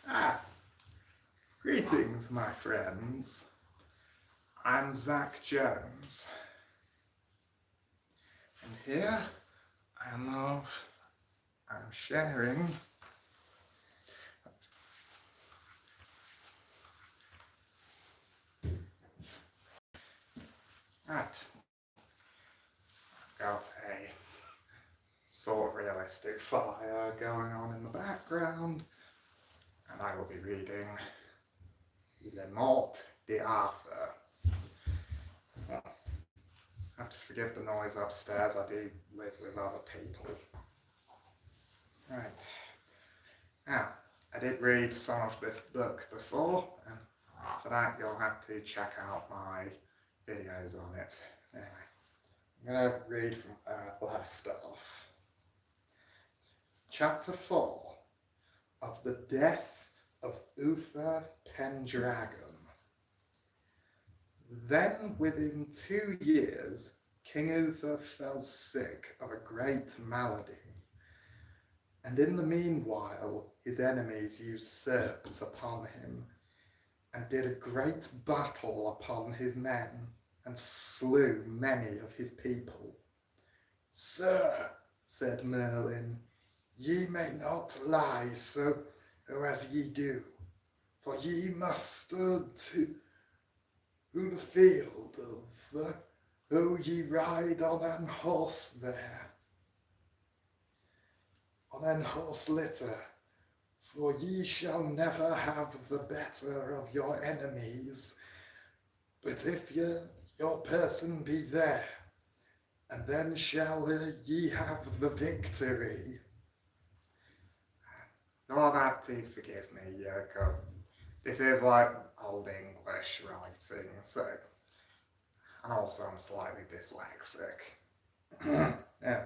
Ah, greetings, my friends. I'm Z.R Jones, and here I'm sharing that I've got a sort of realistic fire going on in the background, and I will be reading Le Morte d'Arthur. Well, I have to forgive the noise upstairs. I do live with other people. Right. Now, I did read some of this book before, and for that you'll have to check out my videos on it. Anyway, I'm going to read from left off. Chapter 4 of the Death of Uther Pendragon. Then within 2 years, King Uther fell sick of a great malady, and in the meanwhile his enemies usurped upon him, and did a great battle upon his men, and slew many of his people. Sir, said Merlin, ye may not lie so as ye do, for ye mustered to the field of though ye ride on an horse there, on an horse litter, for ye shall never have the better of your enemies, but if your person be there, and then shall ye have the victory. You'll have to forgive me, Yoko. This is like Old English writing, so... And also I'm slightly dyslexic. Yeah.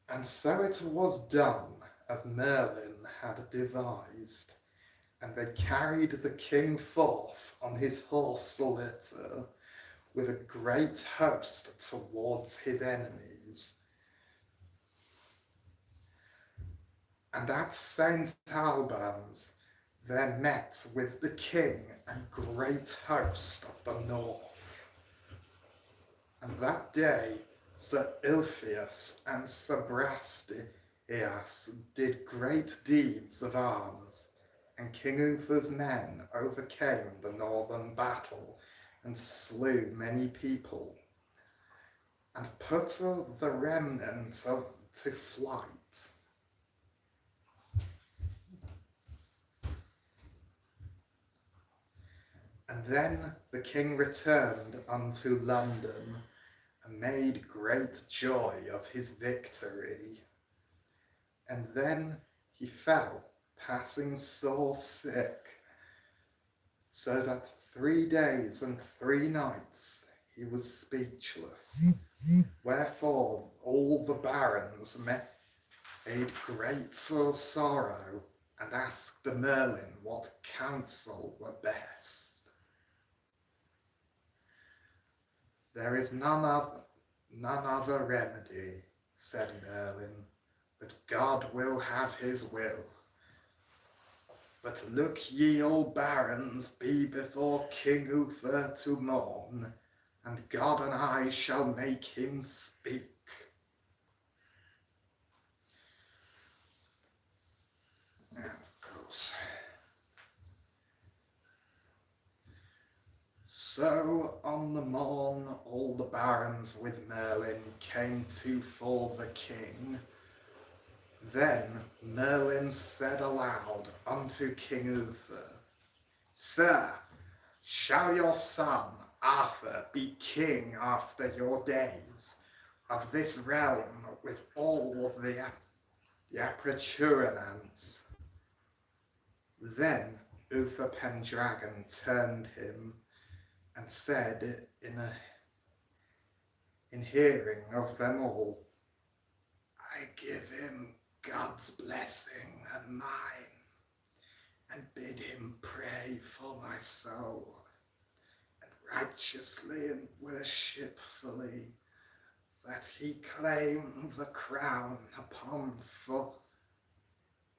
And so it was done as Merlin had devised, and they carried the king forth on his horse litter with a great host towards his enemies. And at St. Albans there met with the king a great host of the north. And that day Sir Ilpheus and Sir Brastias did great deeds of arms, and King Uther's men overcame the northern battle, and slew many people, and put the remnant to flight. And then the king returned unto London, and made great joy of his victory. And then he fell passing sore sick, so that 3 days and 3 nights he was speechless. Wherefore all the barons made great sorrow, and asked Merlin what counsel were best. There is none other remedy, said Merlin, but God will have his will. But look ye all barons be before King Uther to morn, and God and I shall make him speak. Now, of course. So on the morn all the barons with Merlin came to fore the king. Then Merlin said aloud unto King Uther, Sir, shall your son Arthur be king after your days of this realm with all of the appurtenances? Then Uther Pendragon turned him and said in hearing of them all, I give him God's blessing and mine, and bid him pray for my soul, and righteously and worshipfully that he claim the crown upon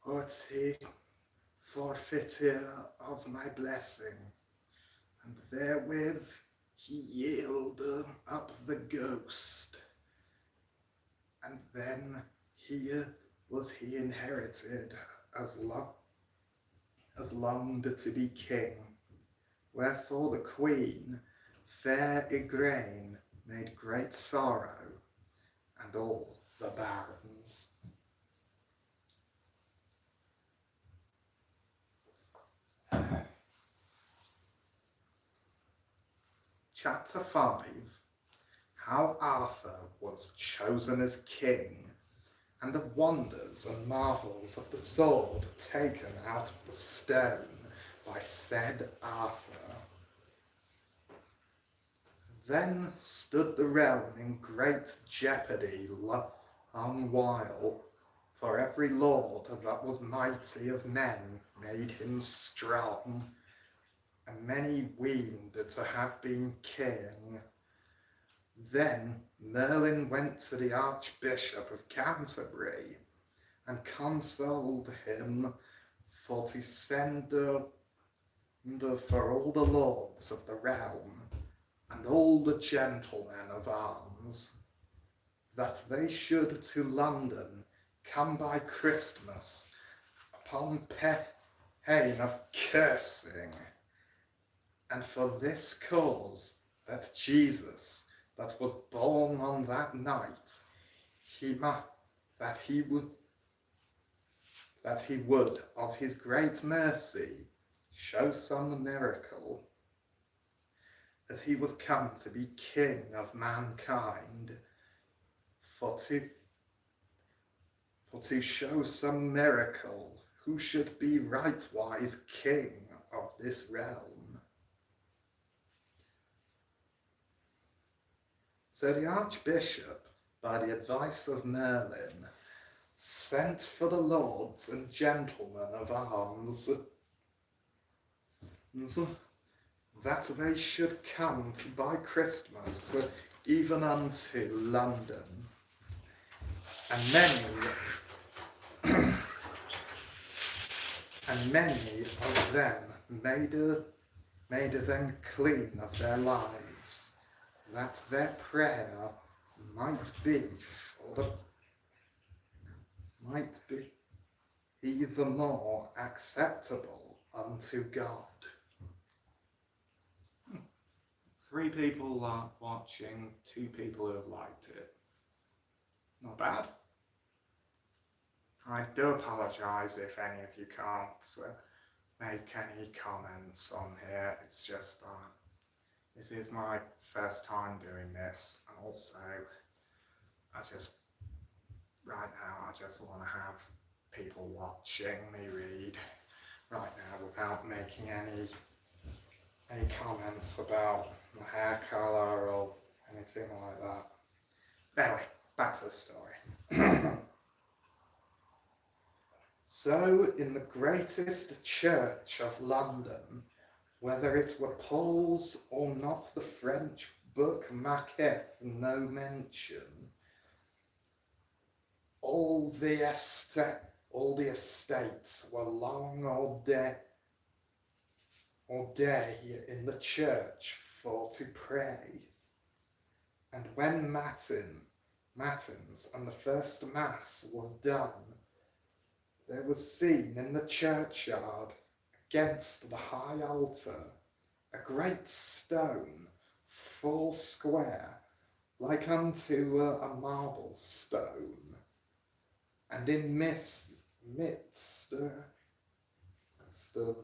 what he forfeited of my blessing, and therewith he yielded up the ghost, and then he inherited as longed to be king. Wherefore the queen, fair Igraine, made great sorrow, and all the barons. Chapter 5. How Arthur was chosen as king, and the wonders and marvels of the sword taken out of the stone by said Arthur. Then stood the realm in great jeopardy long while, for every lord that was mighty of men made him strong, and many weened to have been king. Then Merlin went to the Archbishop of Canterbury, and consoled him for to send for all the lords of the realm, and all the gentlemen of arms, that they should to London come by Christmas, upon pain of cursing, and for this cause, that Jesus, that was born on that night, that he would of his great mercy show some miracle, as he was come to be king of mankind, for to show some miracle who should be rightwise king of this realm. So the Archbishop, by the advice of Merlin, sent for the lords and gentlemen of arms, that they should come to by Christmas even unto London. And many of them made them clean of their lives, that their prayer might be the more acceptable unto God. 3 people are watching, 2 people who have liked it. Not bad. I do apologise if any of you can't make any comments on here. It's just this is my first time doing this, and also right now I just want to have people watching me read right now without making any comments about my hair colour or anything like that. But anyway, back to the story. So in the greatest church of London, whether it were Paul's or not, the French book maketh no mention, all the estates were long all day in the church for to pray. And when matins and the first mass was done, there was seen in the churchyard against the high altar a great stone, 4 square, like unto a marble stone, and in midst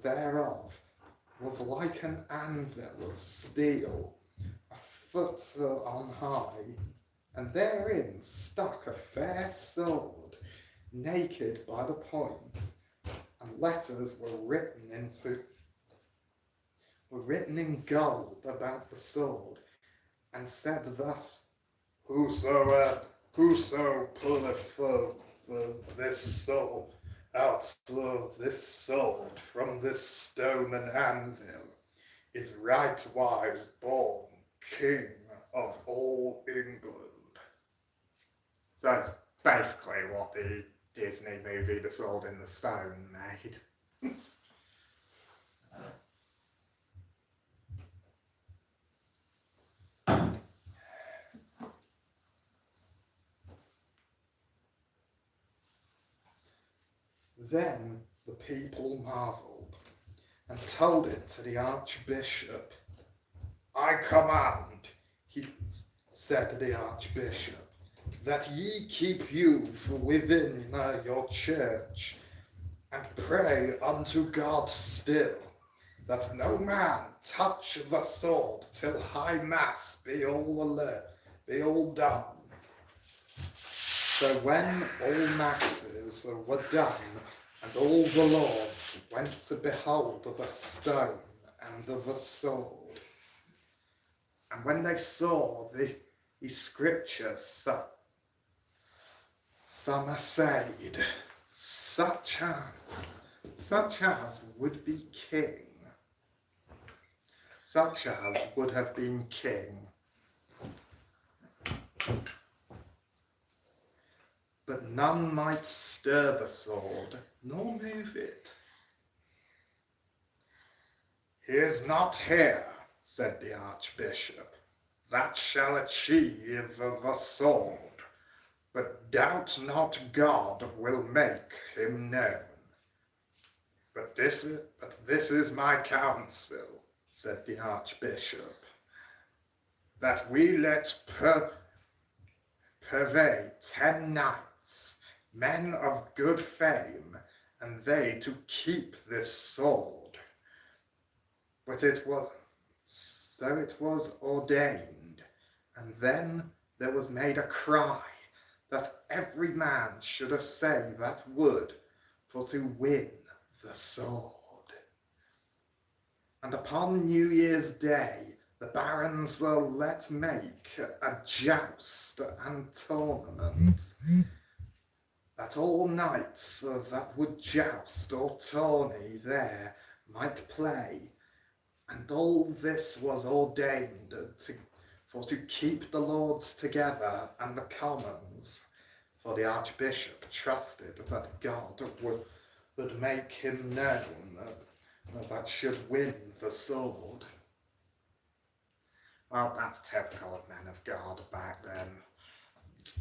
thereof was like an anvil of steel, a foot on high, and therein stuck a fair sword, naked by the point, and letters were written in gold about the sword, and said thus: Whoso pulleth this sword out of this sword from this stone and anvil is rightwise born king of all England. So it's basically what the Disney movie The Sword in the Stone made. Then the people marvelled and told it to the Archbishop. I command, he said to the Archbishop, that ye keep youth within your church, and pray unto God still, that no man touch the sword till high mass be all done. So when all masses were done, and all the lords went to behold the stone and the sword, and when they saw the scriptures, some essayed, such as would be king, such as would have been king. But none might stir the sword, nor move it. He is not here, said the Archbishop, that shall achieve the sword, but doubt not God will make him known. But this is my counsel, said the Archbishop, that we let purvey 10 knights, men of good fame, and they to keep this sword. But it was ordained, and then there was made a cry that every man should essay that would for to win the sword. And upon New Year's Day the barons let make a joust and tournament, that all knights that would joust or tourney there might play. And all this was ordained to keep the lords together and the commons, for the Archbishop trusted that God would make him known that should win the sword. Well, that's typical of men of God back then.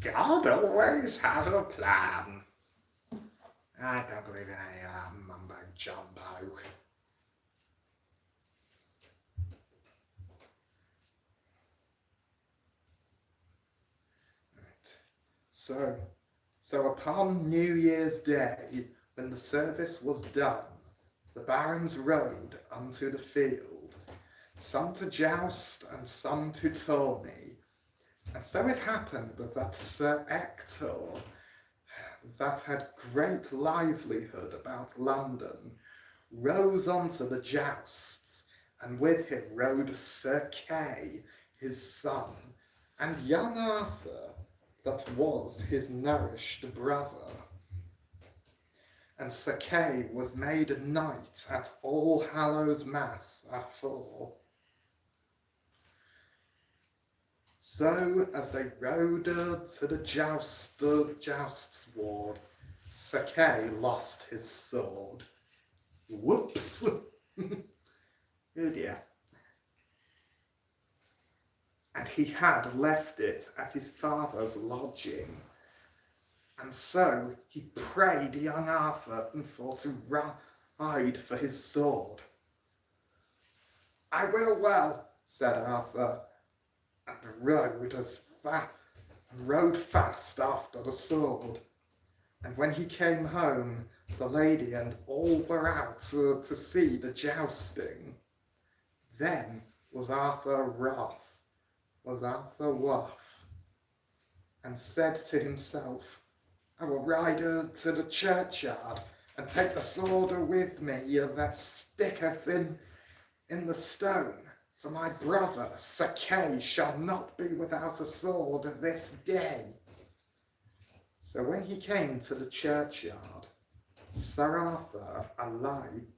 God always had a plan. I don't believe in any of that mumbo jumbo. So upon New Year's Day, when the service was done, the barons rode unto the field, some to joust and some to tourney. And so it happened that Sir Ector, that had great livelihood about London, rose unto the jousts, and with him rode Sir Kay, his son, and young Arthur, that was his nourished brother. And Sir Kay was made a knight at All Hallows Mass afore. So as they rode to the jousts ward, Sir Kay lost his sword. Whoops! Oh dear. And he had left it at his father's lodging. And so he prayed young Arthur for to ride for his sword. I will well, said Arthur, and rode fast after the sword. And when he came home, the lady and all were out to see the jousting. Then was Arthur wroth, and said to himself, I will ride to the churchyard, and take the sword with me that sticketh in the stone, for my brother Sir Kay shall not be without a sword this day. So when he came to the churchyard, Sir Arthur alighted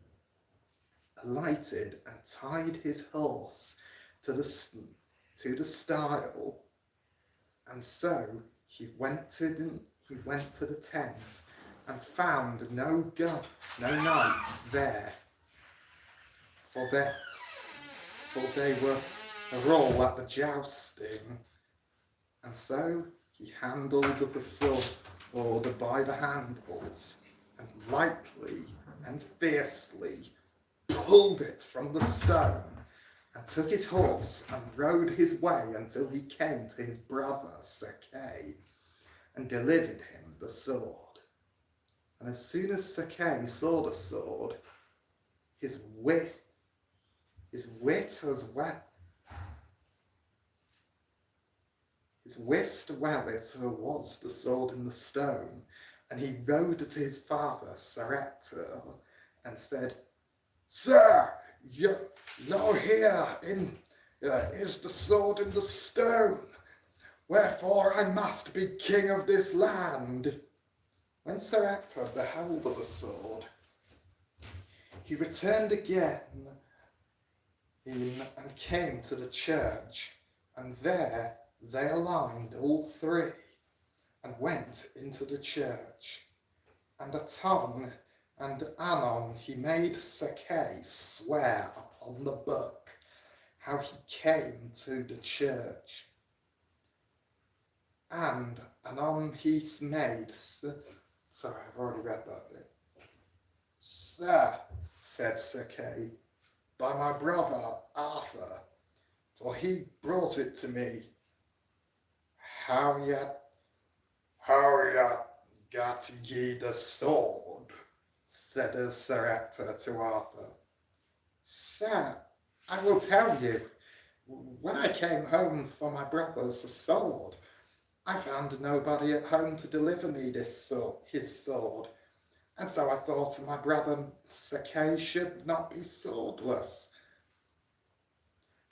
and tied his horse to the stile, and so he went to the tent and found no knights there, for they were all at the jousting. And so he handled the sword by the handles, and lightly and fiercely pulled it from the stone, and took his horse and rode his way until he came to his brother Sir Kay, and delivered him the sword. And as soon as Sir Kay saw the sword, his wit as well, his wist well it was the sword in the stone, and he rode to his father Sir Ector, and said, "Sir, lo here is the sword in the stone, wherefore I must be king of this land." When Sir Ector beheld the sword, he returned again in and came to the church, and there they aligned all three, and went into the church. And anon and anon he made Sir Kay swear upon the book how he came to the church. And anon he made, sorry, I've already read that bit. "Sir," said Sir Kay, "by my brother Arthur, for he brought it to me. How yet got ye the sword?" said Sir Ector to Arthur. "Sir, I will tell you. When I came home for my brother's sword, I found nobody at home to deliver me his sword, and so I thought my brother Sir Kay should not be swordless.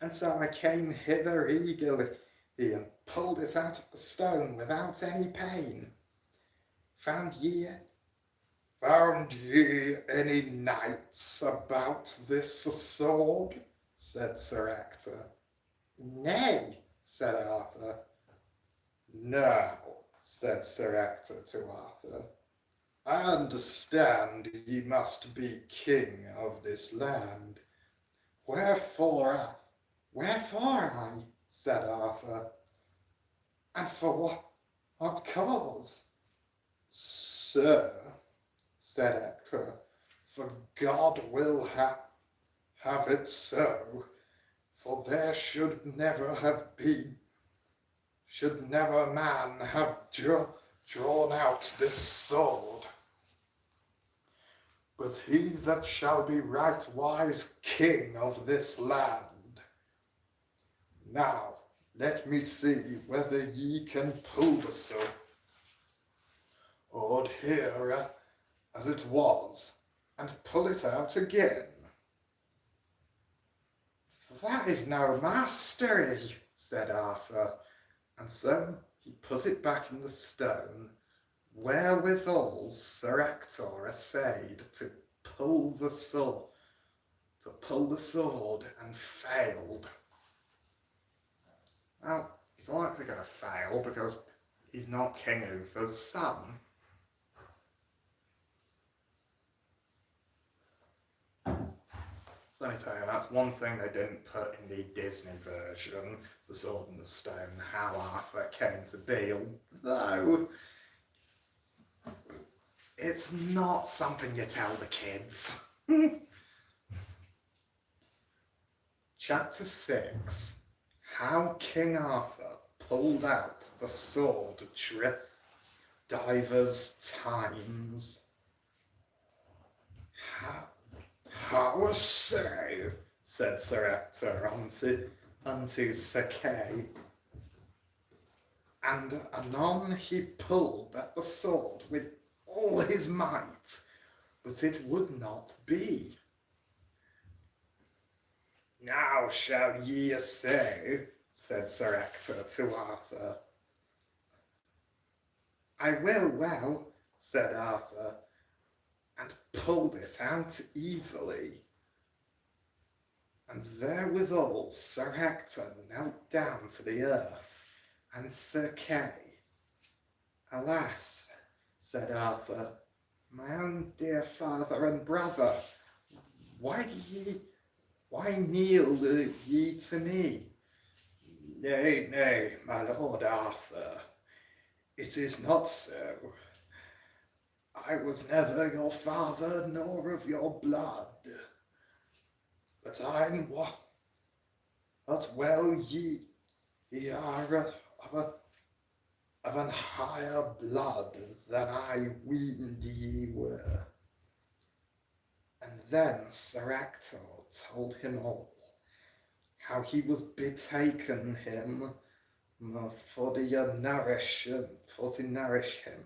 And so I came hither eagerly, and pulled it out of the stone without any pain. Found ye any knights about this sword?" said Sir Ector. "Nay," said Arthur. "Now," said Sir Ector to Arthur, "I understand ye must be king of this land." Wherefore I, said Arthur, "and for what cause?" "Sir," said Ector, "for God will have it so, for there should never man have drawn out this sword, but he that shall be right wise king of this land. Now let me see whether ye can pull the sword here as it was, and pull it out again." "That is no mastery," said Arthur, and so he put it back in the stone, wherewithal Sir Ector essayed to pull the sword, and failed. Well, he's likely going to fail because he's not King Uther's son. So let me tell you, that's one thing they didn't put in the Disney version, The Sword and the Stone, how Arthur came to be, although it's not something you tell the kids. Chapter 6, How King Arthur Pulled Out the Sword Divers Times. "How say," said Sir Ector unto Sir Kay, and anon he pulled at the sword with all his might, but it would not be. "Now shall ye assay," said Sir Ector to Arthur. "I will well," said Arthur, and pulled it out easily. And therewithal Sir Ector knelt down to the earth, and Sir Kay, Alas, said Arthur, my own dear father and brother, why do why kneel ye to me? Nay, nay, my lord Arthur, it is not so. I was never your father, nor of your blood. But I'm what well ye are of an higher blood than I weened ye were. And then Sir Ector told him all, how he was betaken him for to nourish him,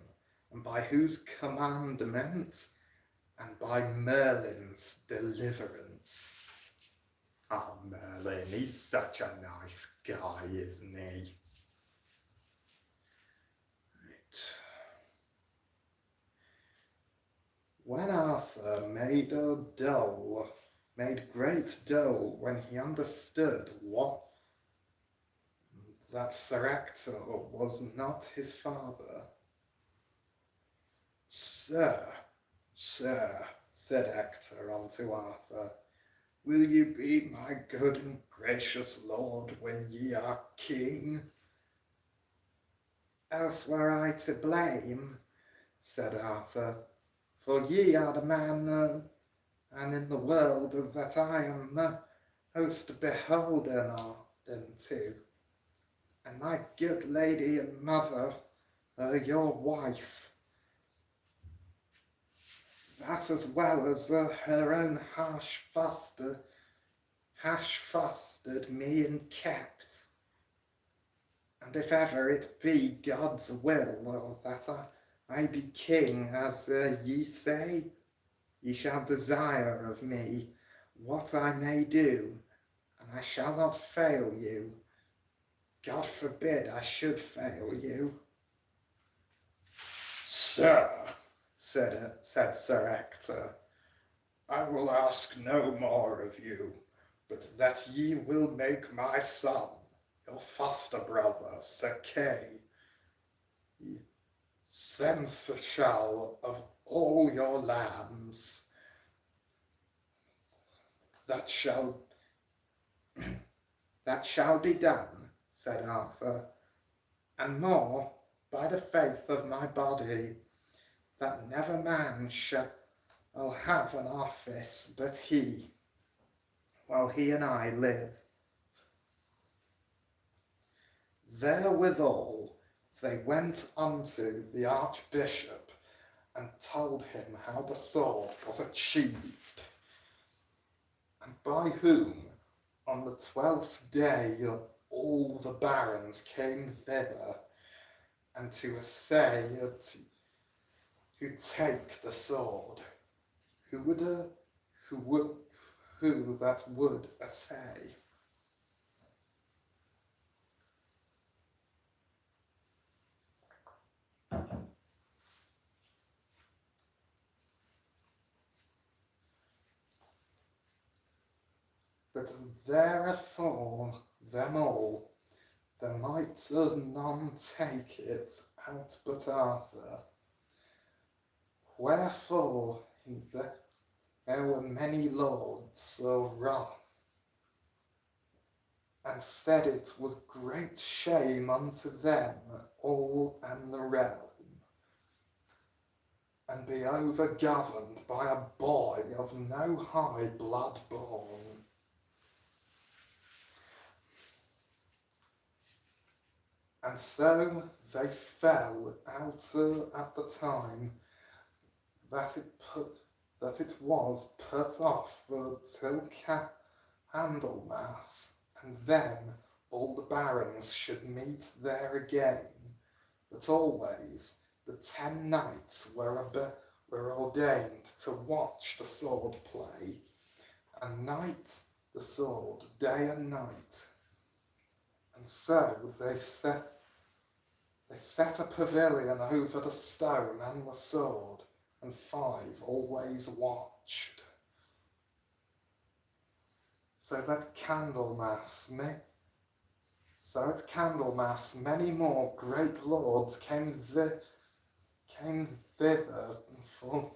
and by whose commandment, and by Merlin's deliverance. Ah, Merlin, he's such a nice guy, isn't he? Right. When Arthur made great dole when he understood that Sir Ector was not his father. Sir, said Ector unto Arthur, will you be my good and gracious lord when ye are king? Else were I to blame, said Arthur, for ye are the man and in the world that I am most beholden to, and my good lady and mother, your wife, that as well as her own hash fostered me and kept. And if ever it be God's will that I be king, as ye say, ye shall desire of me what I may do, and I shall not fail you. God forbid I should fail you. Sir, said Sir Ector, I will ask no more of you, but that ye will make my son, your foster brother, Sir Kay, seneschal of all your lands. That shall be done, said Arthur, and more, by the faith of my body, that never man shall have an office but he, while he and I live. Therewithal they went unto the Archbishop and told him how the sword was achieved, and by whom on the 12th day all the barons came thither, and to assay who take the sword, who that would assay. But therefore them all, there might none take it out but Arthur. Wherefore there were many lords so wroth, and said it was great shame unto them all and the realm, and be overgoverned by a boy of no high blood born. And so they fell out at the time that it was put off till Candlemas, and then all the barons should meet there again. But always the 10 knights were ordained to watch the sword play, and knight the sword day and night. And so they set a pavilion over the stone and the sword, and 5 always watched. So at Candlemas many more great lords came came thither for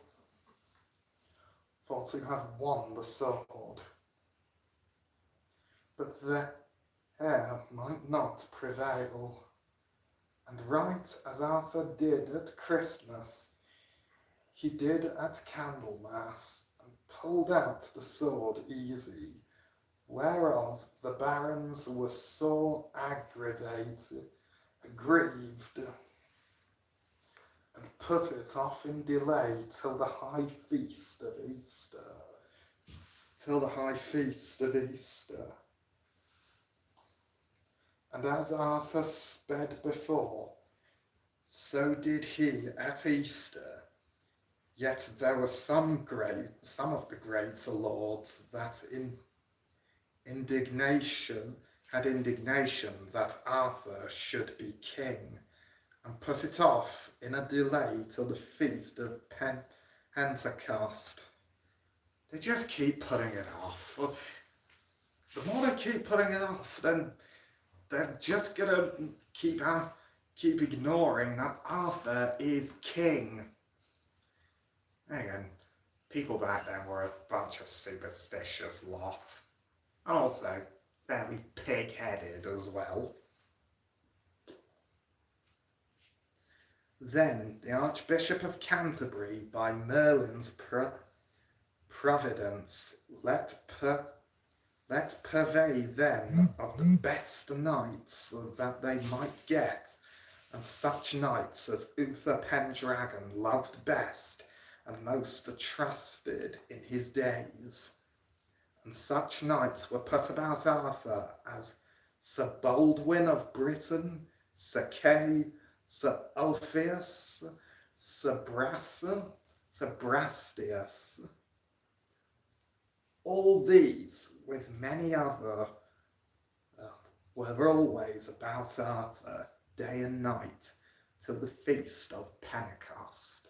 to have won the sword, but the heir might not prevail. And right as Arthur did at Christmas, he did at Candlemas, and pulled out the sword easy, whereof the barons were sore aggrieved, and put it off in delay till the high feast of Easter. And as Arthur sped before, so did he at Easter. Yet there were some of the greater lords that indignation that Arthur should be king, and put it off in a delay till the feast of Pentecost. They just keep putting it off. The more they keep putting it off, then they're just gonna keep ignoring that Arthur is king. Again, people back then were a bunch of superstitious lot, and also fairly pig-headed as well. Then the Archbishop of Canterbury, by Merlin's providence, let purvey them of the best knights that they might get, and such knights as Uther Pendragon loved best and most trusted in his days. And such knights were put about Arthur as Sir Baldwin of Britain, Sir Kay, Sir Ulfius, Sir Brastius. All these, with many other, were always about Arthur, day and night, till the feast of Pentecost.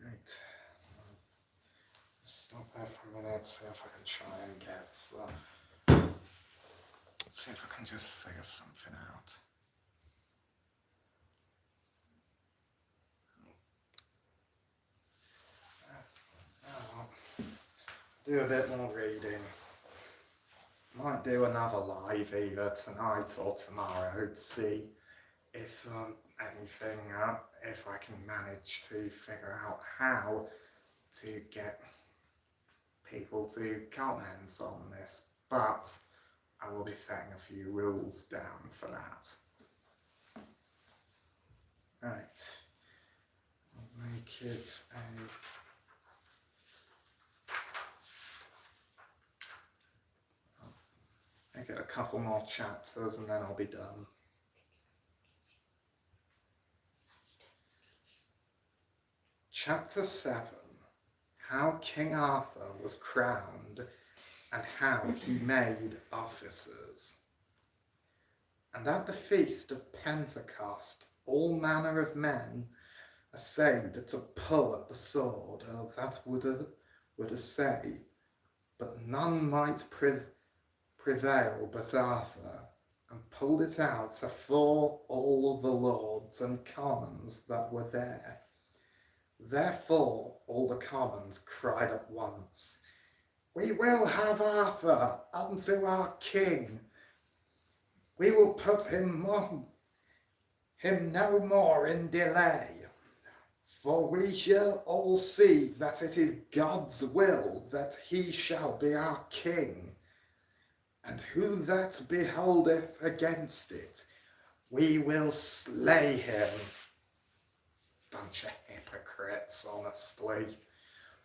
Right. Stop there for a minute, see if I can try and get see if I can just figure something out. Do a bit more reading. Might do another live either tonight or tomorrow to see if anything, if I can manage to figure out how to get people to comment on this, but I will be setting a few rules down for that. Right, I'll make it a couple more chapters and then I'll be done. Chapter 7, How King Arthur was crowned and how he made officers. And at the feast of Pentecost, all manner of men essayed to pull at the sword, that would essay, but none might prevail but Arthur, and pulled it out afore all the lords and commons that were there. Therefore all the commons cried at once, We will have Arthur unto our king. We will put him no more in delay. For we shall all see that it is God's will that he shall be our king. And who that beholdeth against it, we will slay him. Bunch of hypocrites, honestly.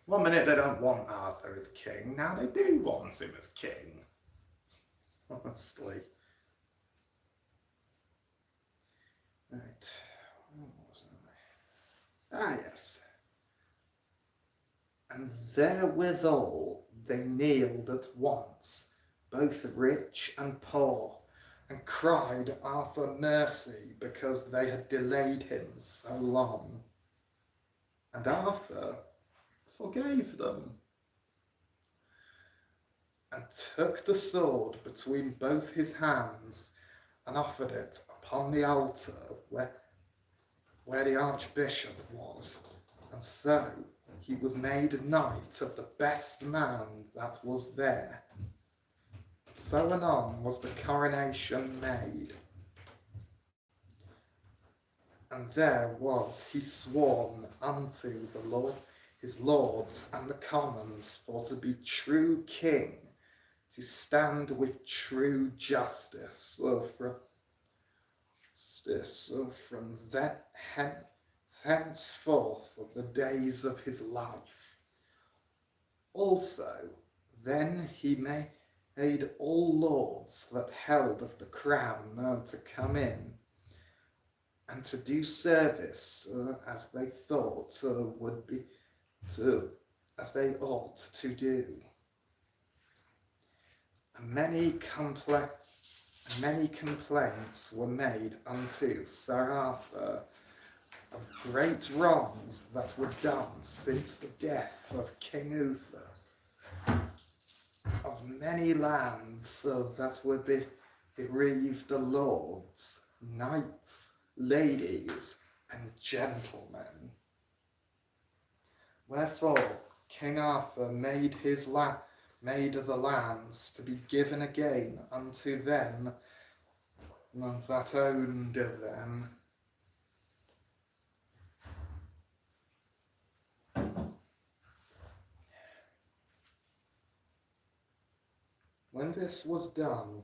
One minute they don't want Arthur as king, now they do want him as king. Honestly. Right. Where was I? Ah, yes. And therewithal they kneeled at once, both rich and poor, and cried Arthur mercy, because they had delayed him so long. And Arthur forgave them, and took the sword between both his hands, and offered it upon the altar where the Archbishop was, and so he was made knight of the best man that was there. So anon was the coronation made, and there was he sworn unto the Lord, his lords and the commons, for to be true king, to stand with true justice from thenceforth of the days of his life. Also then he made all lords that held of the crown to come in, and to do service as they thought would be as they ought to do. And many complaints were made unto Sir Arthur of great wrongs that were done since the death of King Uther, of many lands that would be bereaved the lords, knights, ladies, and gentlemen. Wherefore King Arthur made the lands to be given again unto them that owned them. When this was done,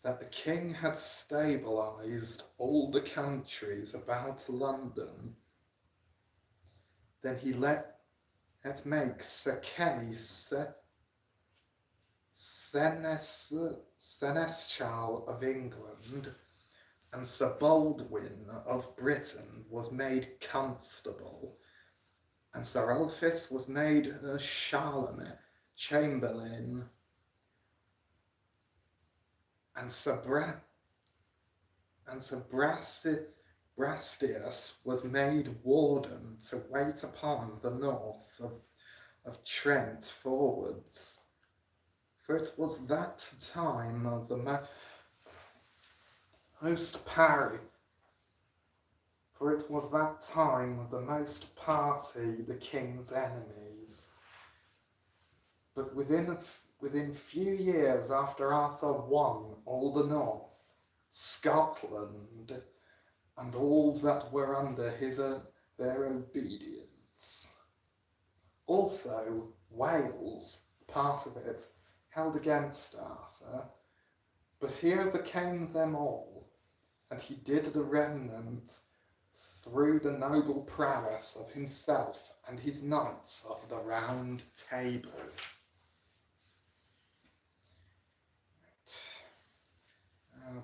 that the king had stabilized all the countries about London, then he let make Sir Kay seneschal of England, and Sir Baldwin of Britain was made constable, and Sir Ulfius was made Charlemagne chamberlain, and Sir Brastias was made warden to wait upon the north of Trent forwards. For it was that time the most party the king's enemies. But within few years after Arthur won all the north, Scotland, and all that were under their obedience. Also Wales, part of it, held against Arthur, but he overcame them all, and he did the remnant through the noble prowess of himself and his knights of the Round Table. I'll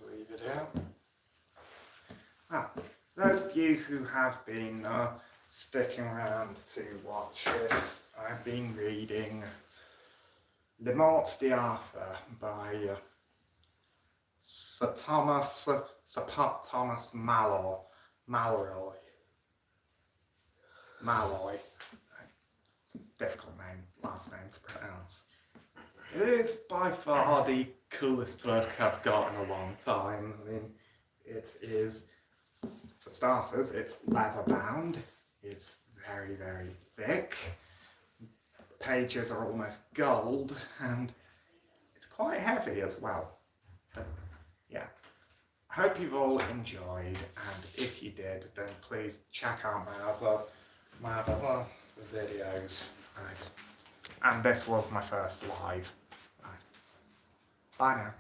leave it out. Those of you who have been sticking around to watch this, I've been reading Le Morte d'Arthur by Sir Thomas Malloy. It's a difficult last name to pronounce. It is by far the coolest book I've got in a long time. I mean, it is, for starters, it's leather bound. It's very, very thick. The pages are almost gold, and it's quite heavy as well. But yeah, I hope you've all enjoyed, and if you did, then please check out my other videos. Right. And this was my first live. Right. Bye now.